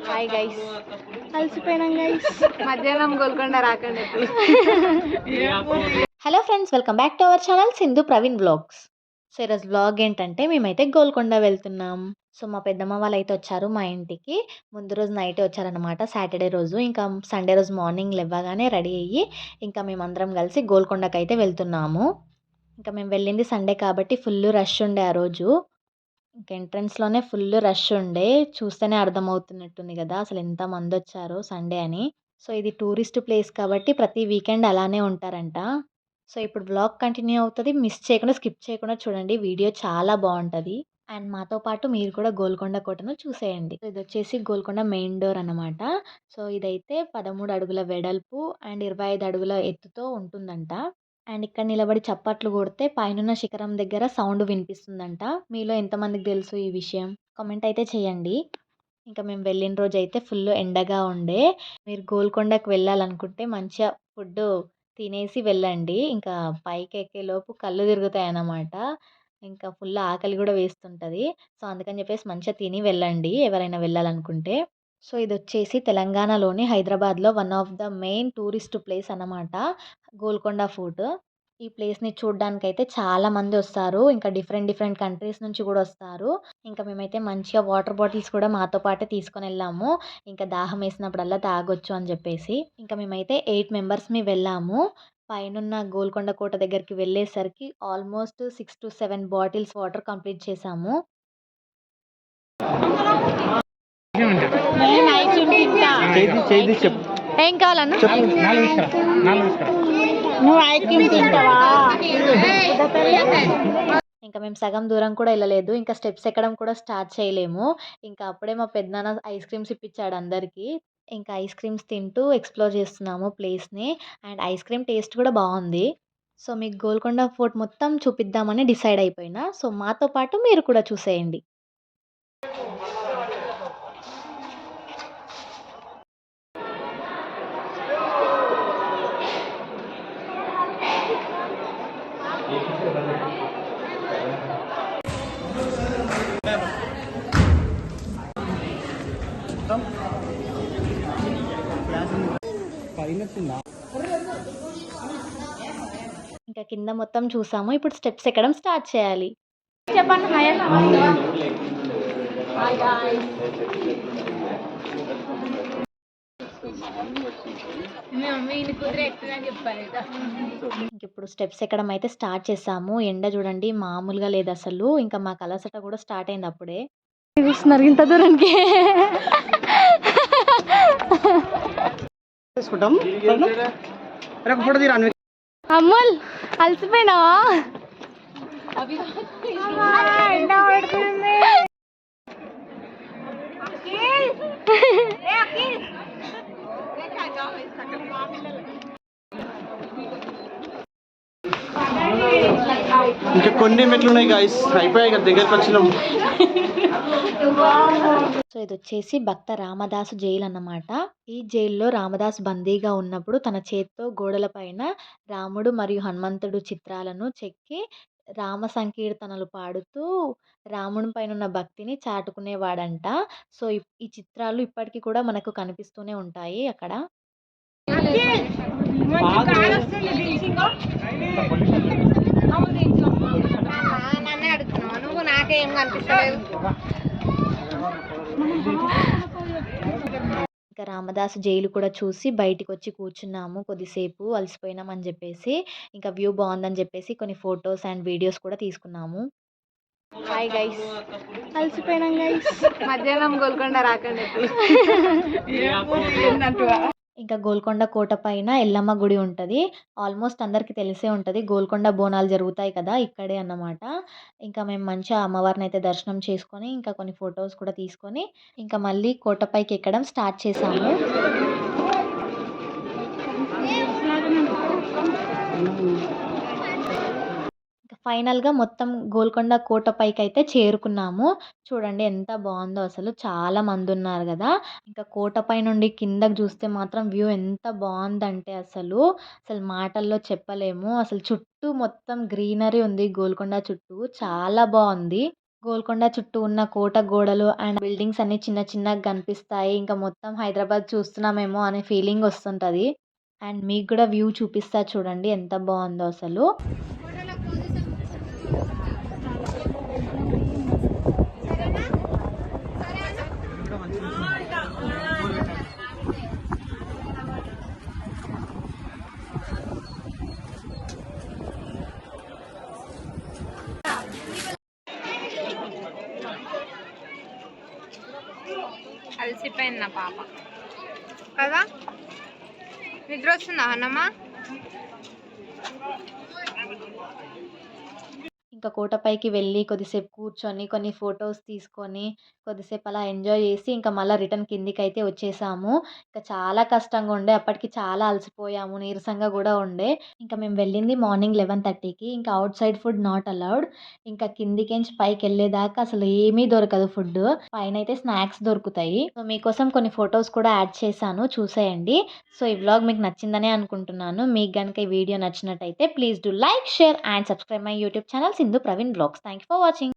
Hi guys, కలిసిపోయినాం guys. మధ్యాహ్నం గోల్కొండ రాకండి ఎప్పుడు. Hello friends, welcome back to our channel Sindhu Praveen vlogs. So ఈరోజు వ్లాగ్ ఏంటంటే మేమైతే గోల్కొండ వెళ్తున్నాం. సో మా పెద్దమ్మ వాళ్ళు అయితే వచ్చారు మా ఇంటికి. ముందు రోజు నైటే వచ్చారనమాట, సాటర్డే రోజు. ఇంకా సండే రోజు మార్నింగ్ లేవగానే రెడీ అయ్యి ఇంకా మేమందరం కలిసి గోల్కొండకి అయితే వెళ్తున్నాము. ఇంకా మేము వెళ్ళింది సండే కాబట్టి ఫుల్ రష్ ఉండే ఆ రోజు. ఇంకా ఎంట్రన్స్లోనే ఫుల్ రష్ ఉండే, చూస్తేనే అర్థమవుతున్నట్టుంది కదా అసలు ఎంతమంది వచ్చారో సండే అని. సో ఇది టూరిస్ట్ ప్లేస్ కాబట్టి ప్రతి వీకెండ్ అలానే ఉంటారంట. సో ఇప్పుడు వ్లాగ్ కంటిన్యూ అవుతుంది, మిస్ చేయకుండా స్కిప్ చేయకుండా చూడండి, వీడియో చాలా బాగుంటుంది. అండ్ మాతో పాటు మీరు కూడా గోల్కొండ కోటను చూసేయండి. ఇది వచ్చేసి గోల్కొండ మెయిన్ డోర్ అన్నమాట. సో ఇదైతే 13 అడుగుల వెడల్పు అండ్ 25 అడుగుల ఎత్తుతో ఉంటుందంట. అండ్ ఇక్కడ నిలబడి చప్పట్లు కొడితే పైనున్న శిఖరం దగ్గర సౌండ్ వినిపిస్తుందంట. మీలో ఎంతమందికి తెలుసు ఈ విషయం? కామెంట్ అయితే చేయండి. ఇంకా మేము వెళ్ళిన రోజు అయితే ఫుల్ ఎండగా ఉండే. మీరు గోల్కొండకు వెళ్ళాలనుకుంటే మంచిగా ఫుడ్ తినేసి వెళ్ళండి. ఇంకా పైకి ఎక్కేలోపు కళ్ళు తిరుగుతాయి అన్నమాట. ఇంకా ఫుల్ ఆకలి కూడా వేస్తుంటుంది. సో అందుకని చెప్పేసి మంచిగా తిని వెళ్ళండి ఎవరైనా వెళ్ళాలనుకుంటే. సో ఇది వచ్చేసి తెలంగాణలోని హైదరాబాద్లో one of the main tourist place అన్నమాట, గోల్కొండ ఫోర్ట్. ఈ ప్లేస్ని చూడడానికైతే చాలా మంది వస్తారు. ఇంకా డిఫరెంట్ డిఫరెంట్ కంట్రీస్ నుంచి కూడా వస్తారు. ఇంకా మేమైతే మంచిగా వాటర్ బాటిల్స్ కూడా మాతో పాటే తీసుకొని వెళ్ళాము. ఇంకా దాహం వేసినప్పుడల్లా తాగొచ్చు అని చెప్పేసి. ఇంకా మేమైతే 8 మెంబర్స్మి వెళ్ళాము. పైనున్న గోల్కొండ కోట దగ్గరికి వెళ్ళేసరికి almost 6 to 7 bottles water complete చేసాము. ఏం కావాలన్నా? ఇంకా మేము సగం దూరం కూడా వెళ్ళలేదు. ఇంకా స్టెప్స్ ఎక్కడం కూడా స్టార్ట్ చేయలేము. ఇంకా అప్పుడే మా పెద్దనాన్న ఐస్ క్రీమ్స్ ఇప్పించాడు అందరికీ. ఇంకా ఐస్ క్రీమ్స్ తింటూ ఎక్స్ప్లోర్ చేస్తున్నాము ప్లేస్ని. అండ్ ఐస్ క్రీమ్ టేస్ట్ కూడా బాగుంది. సో మీకు గోల్కొండ ఫోర్ట్ మొత్తం చూపిద్దామని డిసైడ్ అయిపోయినా. సో మాతో పాటు మీరు కూడా చూసేయండి. ఇంకా కింద మొత్తం చూసాము, ఇప్పుడు స్టెప్స్ ఎక్కడం స్టార్ట్ చేయాలి. చెప్పండి హాయ్ అన్న. ఇప్పుడు స్టెప్స్ ఎక్కడం అయితే స్టార్ట్ చేసాము. ఎండ చూడండి మామూలుగా లేదు అసలు. ఇంకా మాకు అలసట కూడా స్టార్ట్ అయింది అప్పుడే. చూస్తున్నారు ఇంత దూరానికి. అమ్ముల్ అలసిపోయినావా? ఇంకా కొన్ని మెట్లు ఉన్నాయి గాయ్స్, అయిపోయాయి కదా, దగ్గరికి వచ్చినాం. సో ఇది వచ్చేసి భక్త రామదాసు జైలు అన్నమాట. ఈ జైల్లో రామదాస్ బందీగా ఉన్నప్పుడు తన చేత్తో గోడల పైన రాముడు మరియు హనుమంతుడు చిత్రాలను చెక్కి రామ సంకీర్తనలు పాడుతూ రాముని పైన ఉన్న భక్తిని చాటుకునేవాడంట. సో ఈ చిత్రాలు ఇప్పటికీ కూడా మనకు కనిపిస్తూనే ఉంటాయి అక్కడ. నాకేం కనిపిస్తలేదు. ఇంకా రామదాసు జైలు కూడా చూసి బయటికి వచ్చి కూర్చున్నాము కొద్దిసేపు, అలసిపోయినాం అని చెప్పేసి. ఇంకా వ్యూ బాగుందని చెప్పేసి కొన్ని ఫొటోస్ అండ్ వీడియోస్ కూడా తీసుకున్నాము. హాయ్ గైస్, అలసిపోయినాం గైస్. మధ్యాహ్నం గోల్కొండ రాకండి ఎప్పుడు. ఇంకా గోల్కొండ కోట పైన ఎల్లమ్మ గుడి ఉంటుంది. ఆల్మోస్ట్ అందరికీ తెలిసే ఉంటుంది, గోల్కొండ బోనాలు జరుగుతాయి కదా ఇక్కడే అన్నమాట. ఇంకా మేము మంచిగా అమ్మవారిని అయితే దర్శనం చేసుకొని ఇంకా కొన్ని ఫొటోస్ కూడా తీసుకొని ఇంకా మళ్ళీ కోటపైకి ఎక్కడం స్టార్ట్ చేసాము. ఫైనల్‌గా మొత్తం గోల్కొండ కోట పైకైతే చేరుకున్నాము. చూడండి ఎంత బావుందో అసలు. చాలా మందున్నారు గదా! ఇంకా కోటపై నుండి కిందకి జూస్తే మాత్రం వ్యూ ఎంత బావుందంటే అసలు మాటల్లో చెప్పలేము. అసలు చుట్టూ మొత్తం గ్రీనరీ ఉంది గోల్కొండ చుట్టూ. చాలా బావుంది. గోల్కొండ చుట్టూ ఉన్న కోట గోడలు అండ్ బిల్డింగ్స్ అన్నీ చిన్న చిన్నగా కనిపిస్తాయి. ఇంకా మొత్తం హైదరాబాద్ చూస్తున్నామేమో అనే ఫీలింగ్ వస్తుంటది. అండ్ మీకు కూడా వ్యూ చూపిస్తా చూడండి ఎంత బావుందో అసలు. అలసిపోయింది నా పాప కదా. నిద్ర వస్తుందా అన్నమ్మ? ఇంకా కోటపైకి వెళ్ళి కొద్దిసేపు కూర్చొని కొన్ని ఫొటోస్ తీసుకొని కొద్దిసేపు అలా ఎంజాయ్ చేసి ఇంకా మళ్ళీ రిటర్న్ కిందికైతే వచ్చేసాము. ఇంకా చాలా కష్టంగా ఉండే అప్పటికి చాలా అలసిపోయాము. నీరసంగా కూడా ఉండే. ఇంకా మేము వెళ్ళింది మార్నింగ్ 11:30కి. ఇంకా out side food not allowed. ఇంకా కిందికించి పైకి వెళ్ళేదాకా అసలు ఏమీ దొరకదు ఫుడ్. పైన అయితే స్నాక్స్ దొరుకుతాయి. సో మీకోసం కొన్ని ఫొటోస్ కూడా యాడ్ చేశాను చూసేయండి. సో ఈ వ్లాగ్ మీకు నచ్చిందనే అనుకుంటున్నాను. మీకు గనుక ఈ వీడియో నచ్చినట్టయితే please do like, share and subscribe my YouTube channel Sindhu Praveen vlogs. Thank you for watching.